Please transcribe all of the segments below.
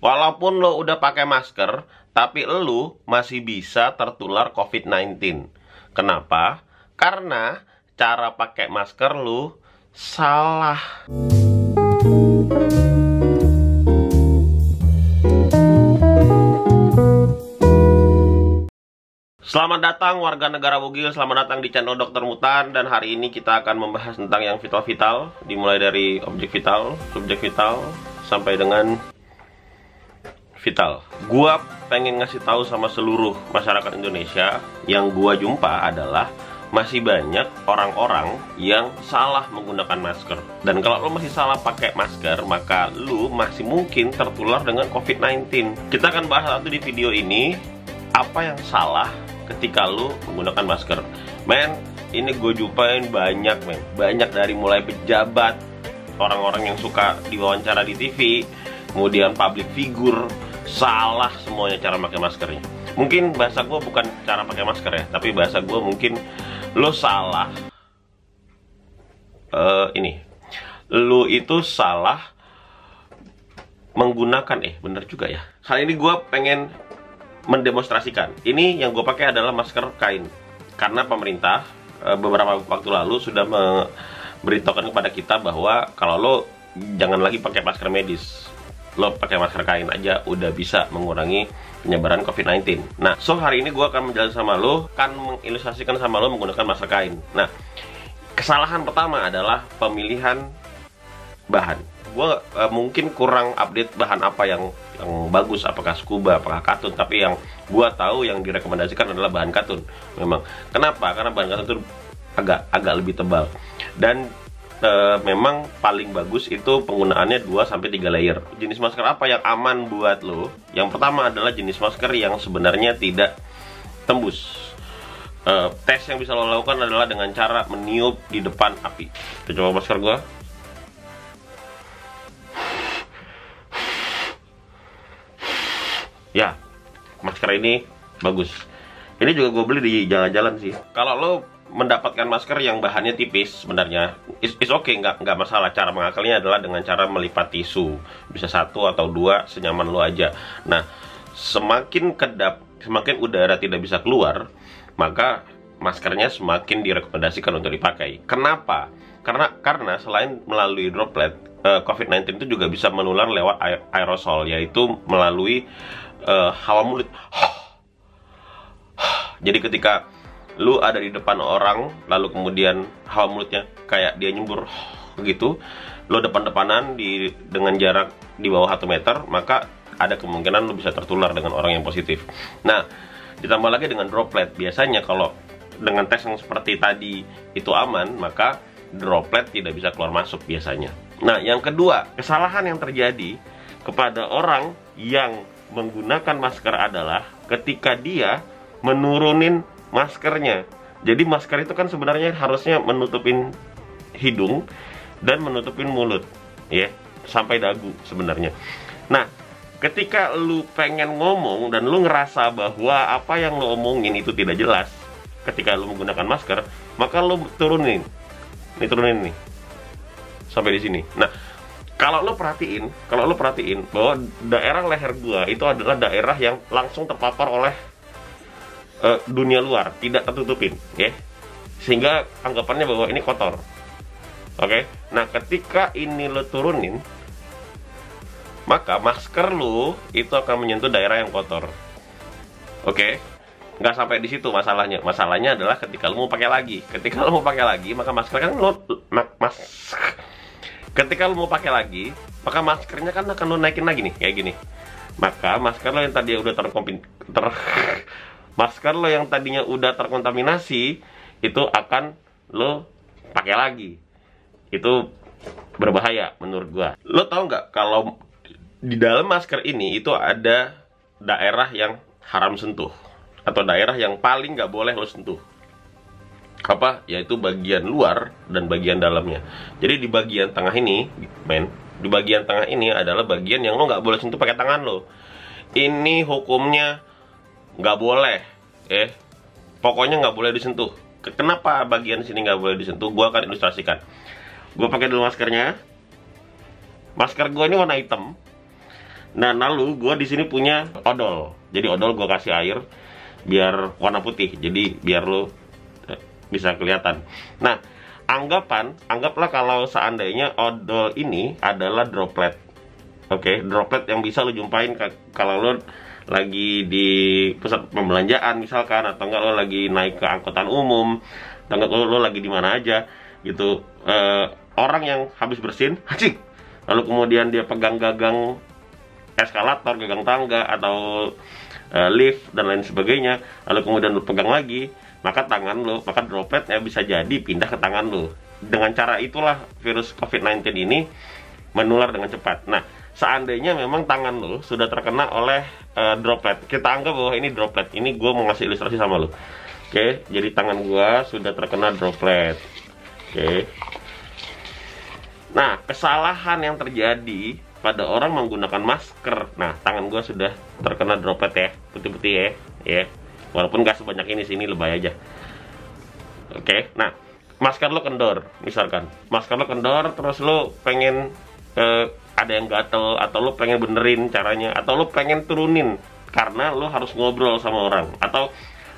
Walaupun lo udah pakai masker, tapi lo masih bisa tertular COVID-19. Kenapa? Karena cara pakai masker lo salah. Selamat datang warga negara Bugil, selamat datang di channel Dokter Mutan. Dan hari ini kita akan membahas tentang yang vital-vital, dimulai dari objek vital, subjek vital, sampai dengan vital. Gua pengen ngasih tahu sama seluruh masyarakat Indonesia, yang gua jumpa adalah masih banyak orang-orang yang salah menggunakan masker. Dan kalau lo masih salah pakai masker, maka lo masih mungkin tertular dengan COVID-19. Kita akan bahas satu di video ini, apa yang salah ketika lo menggunakan masker. Men, ini gue jumpain banyak, men. Banyak, dari mulai pejabat, orang-orang yang suka diwawancara di TV, kemudian public figure, salah semuanya cara pakai maskernya. Mungkin bahasa gue bukan cara pakai masker ya, tapi bahasa gue mungkin lo salah. Lo itu salah menggunakan, bener juga ya. Kali ini gue pengen mendemonstrasikan. Ini yang gue pakai adalah masker kain, karena pemerintah beberapa waktu lalu sudah memberitahukan kepada kita bahwa kalau lo jangan lagi pakai masker medis, lo pakai masker kain aja udah bisa mengurangi penyebaran COVID-19. Nah, so hari ini gue akan menjelaskan sama lo, kan mengilustrasikan sama lo menggunakan masker kain. Nah, kesalahan pertama adalah pemilihan bahan. Gue mungkin kurang update bahan apa yang bagus, apakah scuba, apakah katun. Tapi yang gue tahu yang direkomendasikan adalah bahan katun. Memang, kenapa? Karena bahan katun itu agak lebih tebal. Dan memang paling bagus itu penggunaannya 2-3 layer. Jenis masker apa yang aman buat lo? Yang pertama adalah jenis masker yang sebenarnya tidak tembus. Tes yang bisa lo lakukan adalah dengan cara meniup di depan api. Kita coba masker gua. Ya, masker ini bagus. Ini juga gue beli di jalan-jalan sih. Kalau lo mendapatkan masker yang bahannya tipis, sebenarnya is okay, nggak masalah. Cara mengakalnya adalah dengan cara melipat tisu, bisa 1 atau 2, senyaman lo aja. Nah, semakin kedap, semakin udara tidak bisa keluar, maka maskernya semakin direkomendasikan untuk dipakai. Kenapa? Karena selain melalui droplet, COVID-19 itu juga bisa menular lewat aerosol, yaitu melalui hawa mulut. Jadi ketika lu ada di depan orang, lalu kemudian hawa mulutnya kayak dia nyembur gitu, lu depan-depanan dengan jarak di bawah 1 meter, maka ada kemungkinan lu bisa tertular dengan orang yang positif. Nah, ditambah lagi dengan droplet. Biasanya kalau dengan tes yang seperti tadi itu aman, maka droplet tidak bisa keluar masuk biasanya. Nah, yang kedua, kesalahan yang terjadi kepada orang yang menggunakan masker adalah ketika dia menurunin maskernya. Jadi masker itu kan sebenarnya harusnya menutupin hidung dan menutupin mulut, ya, sampai dagu sebenarnya. Nah, ketika lu pengen ngomong dan lu ngerasa bahwa apa yang lu omongin itu tidak jelas ketika lu menggunakan masker, maka lu turunin. Turunin nih sampai di sini. Nah, kalau lo perhatiin bahwa daerah leher gua itu adalah daerah yang langsung terpapar oleh dunia luar, tidak tertutupin, ya, sehingga anggapannya bahwa ini kotor. Oke. Nah, ketika ini lo turunin, maka masker lo itu akan menyentuh daerah yang kotor. Oke. Nggak sampai di situ masalahnya. Masalahnya adalah ketika lo mau pakai lagi. Ketika lo mau pakai lagi, maka masker kan ketika lo mau pakai lagi, maka maskernya kan akan lo naikin lagi nih, kayak gini. Maka masker lo yang tadi udah masker lo yang tadinya udah terkontaminasi itu akan lo pakai lagi. Itu berbahaya menurut gua. Lo tau nggak kalau di dalam masker ini itu ada daerah yang haram sentuh, atau daerah yang paling nggak boleh lo sentuh? Apa? Yaitu bagian luar dan bagian dalamnya. Jadi di bagian tengah ini, di bagian tengah ini adalah bagian yang lo nggak boleh sentuh pakai tangan lo. Ini hukumnya nggak boleh, pokoknya nggak boleh disentuh. Kenapa bagian sini nggak boleh disentuh? Gua akan ilustrasikan. Gua pakai dulu maskernya. Masker gua ini warna hitam. Nah, lalu gue di sini punya odol. Jadi odol gue kasih air biar warna putih. Jadi biar lo bisa kelihatan. Nah, anggaplah kalau seandainya odol ini adalah droplet. Oke, droplet yang bisa lo jumpain kalau lo lagi di pusat pembelanjaan misalkan, atau enggak lo lagi naik ke angkutan umum, atau enggak lo lagi di mana aja gitu. Orang yang habis bersin, hacik, lalu kemudian dia pegang gagang eskalator, gagang tangga, atau lift dan lain sebagainya, lalu kemudian lo pegang lagi, maka dropletnya bisa jadi pindah ke tangan lo. Dengan cara itulah virus COVID-19 ini menular dengan cepat. Nah, seandainya memang tangan lo sudah terkena oleh droplet, kita anggap bahwa ini droplet. Ini gue mau ngasih ilustrasi sama lo. Oke, jadi tangan gue sudah terkena droplet. Oke. Nah, kesalahan yang terjadi pada orang menggunakan masker. Nah, tangan gue sudah terkena droplet ya, putih-putih ya. Walaupun gak sebanyak ini, sini lebay aja. Oke, nah, masker lo kendor, misalkan. Masker lo kendor, terus lo pengen ada yang gatel, atau lo pengen benerin caranya, atau lo pengen turunin karena lo harus ngobrol sama orang, atau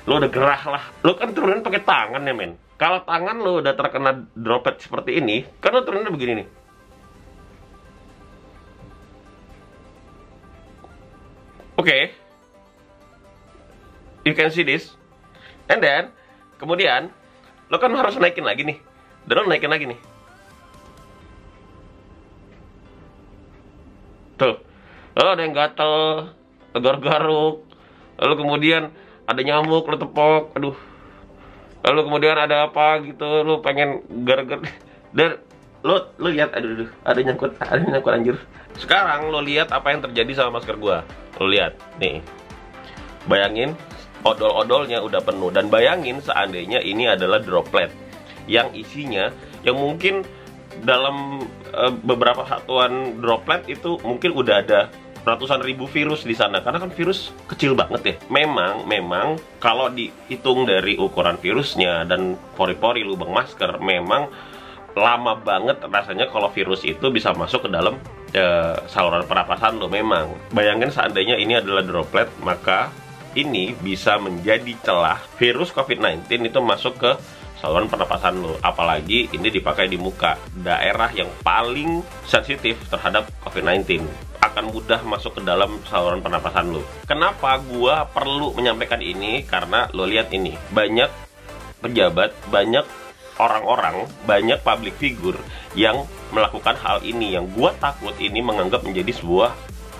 lo udah gerah lah, lo kan turunin pakai tangan ya men. Kalau tangan lo udah terkena droplet seperti ini, kan lo turuninnya begini nih. Oke, you can see this, and then kemudian lo kan harus naikin lagi nih, dan lo naikin lagi nih. Tuh, lalu ada yang gatel, garuk-garuk, lalu kemudian ada nyamuk, lo tepok, aduh. Lalu kemudian ada apa gitu, lo pengen garuk-garuk, dan lo lihat, aduh, ada nyangkut anjir. Sekarang lo lihat apa yang terjadi sama masker gua. Lo lihat, nih, bayangin odol-odolnya udah penuh, dan bayangin seandainya ini adalah droplet yang isinya, yang mungkin dalam beberapa satuan droplet itu mungkin udah ada ratusan ribu virus di sana, karena kan virus kecil banget ya. Memang kalau dihitung dari ukuran virusnya dan pori-pori lubang masker, memang lama banget rasanya kalau virus itu bisa masuk ke dalam saluran pernapasan lo. Memang bayangin seandainya ini adalah droplet, maka ini bisa menjadi celah virus COVID-19 itu masuk ke saluran pernapasan lo. Apalagi ini dipakai di muka, daerah yang paling sensitif terhadap COVID-19, akan mudah masuk ke dalam saluran pernapasan lo. Kenapa gua perlu menyampaikan ini? Karena lo lihat ini, banyak pejabat, banyak orang-orang, banyak public figure yang melakukan hal ini, yang gua takut ini menganggap menjadi sebuah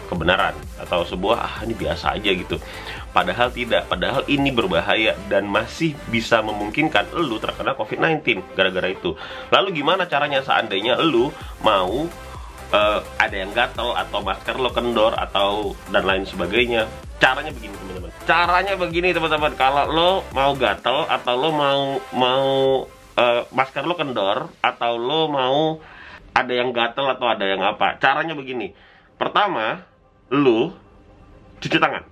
kebenaran atau sebuah ini biasa aja gitu. Padahal tidak, padahal ini berbahaya dan masih bisa memungkinkan lu terkena COVID-19 gara-gara itu. Lalu gimana caranya seandainya lu mau ada yang gatel, atau masker lo kendor, atau dan lain sebagainya? Caranya begini teman-teman. Caranya begini teman-teman. Kalau lo mau gatel, atau lo mau masker lo kendor, atau lo mau ada yang gatel atau ada yang apa, caranya begini. Pertama, lo cuci tangan.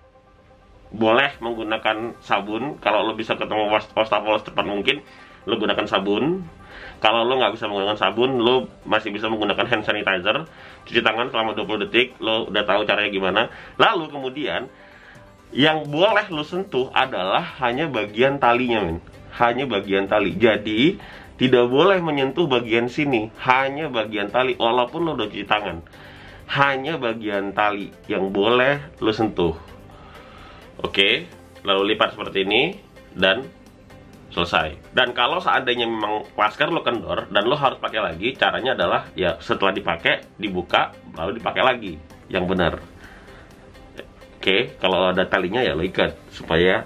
Boleh menggunakan sabun. Kalau lo bisa ketemu wastafel secepat mungkin, lo gunakan sabun. Kalau lo nggak bisa menggunakan sabun, lo masih bisa menggunakan hand sanitizer. Cuci tangan selama 20 detik, lo udah tahu caranya gimana. Lalu kemudian yang boleh lo sentuh adalah hanya bagian talinya, men. Hanya bagian tali. Jadi tidak boleh menyentuh bagian sini, hanya bagian tali. Walaupun lo udah cuci tangan, hanya bagian tali yang boleh lo sentuh. Oke, lalu lipat seperti ini dan selesai. Dan kalau seandainya memang masker lo kendor dan lo harus pakai lagi, caranya adalah ya setelah dipakai, dibuka, lalu dipakai lagi yang benar. Oke, kalau ada talinya ya lo ikat supaya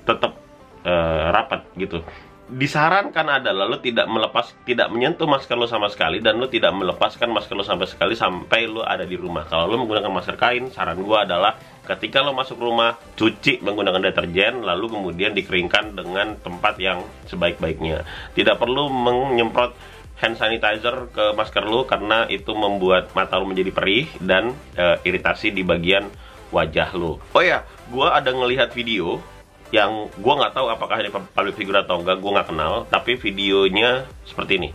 tetap rapat gitu. Disarankan adalah lo tidak menyentuh masker lo sama sekali, dan lo tidak melepaskan masker lo sampai lo ada di rumah. Kalau lo menggunakan masker kain, saran gua adalah ketika lo masuk rumah, cuci menggunakan deterjen, lalu kemudian dikeringkan dengan tempat yang sebaik-baiknya. Tidak perlu menyemprot hand sanitizer ke masker lo, karena itu membuat mata lo menjadi perih dan iritasi di bagian wajah lo. Oh ya, gua ada ngelihat video yang gue nggak tahu apakah ini public figure atau enggak, gue nggak kenal, tapi videonya seperti ini.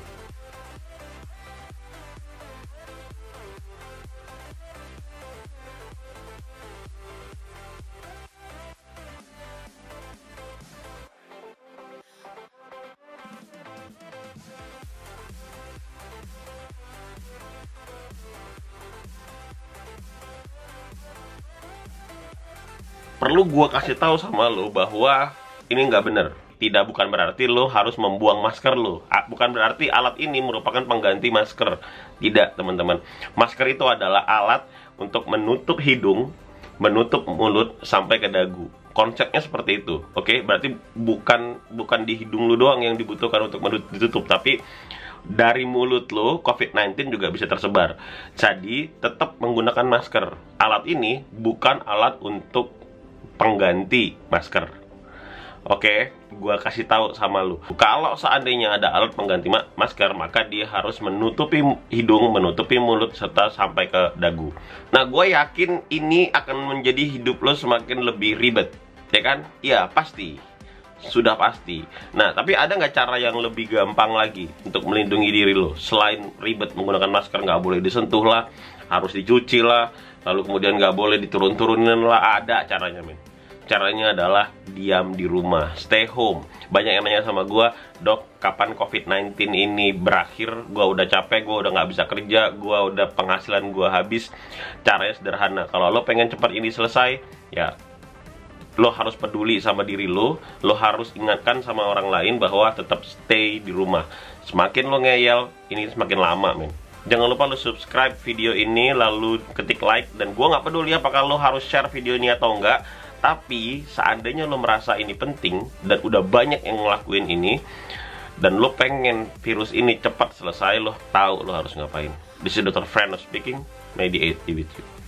perlu gua kasih tahu sama lo bahwa ini nggak bener. Tidak, bukan berarti lo harus membuang masker lo. Bukan berarti alat ini merupakan pengganti masker. Tidak, teman-teman. Masker itu adalah alat untuk menutup hidung, menutup mulut sampai ke dagu. Konsepnya seperti itu. Oke, berarti bukan di hidung lo doang yang dibutuhkan untuk ditutup, tapi dari mulut lo COVID-19 juga bisa tersebar. Jadi tetap menggunakan masker. Alat ini bukan alat untuk pengganti masker. Oke, gua kasih tahu sama lu. Kalau seandainya ada alat pengganti masker, maka dia harus menutupi hidung, menutupi mulut, serta sampai ke dagu. Nah, gue yakin ini akan menjadi hidup lo semakin lebih ribet, ya kan? Iya, pasti. Sudah pasti. Nah, tapi ada nggak cara yang lebih gampang lagi untuk melindungi diri lo? Selain ribet menggunakan masker, nggak boleh disentuh lah, harus dicuci lah, lalu kemudian nggak boleh diturun-turunin lah, ada caranya, men. Caranya adalah diam di rumah, stay home. Banyak yang nanya sama gue, dok, kapan COVID-19 ini berakhir? Gue udah capek, gue udah nggak bisa kerja, gue udah penghasilan gue habis. Caranya sederhana, kalau lo pengen cepat ini selesai, ya lo harus peduli sama diri lo harus ingatkan sama orang lain bahwa tetap stay di rumah. Semakin lo ngeyel, ini semakin lama, men. Jangan lupa lo subscribe video ini, lalu ketik like, dan gue nggak peduli apakah lo harus share video ini atau enggak. Tapi seandainya lo merasa ini penting dan udah banyak yang ngelakuin ini, dan lo pengen virus ini cepat selesai, lo tahu lo harus ngapain. This is Dr. Frano speaking. May the 8th be with you.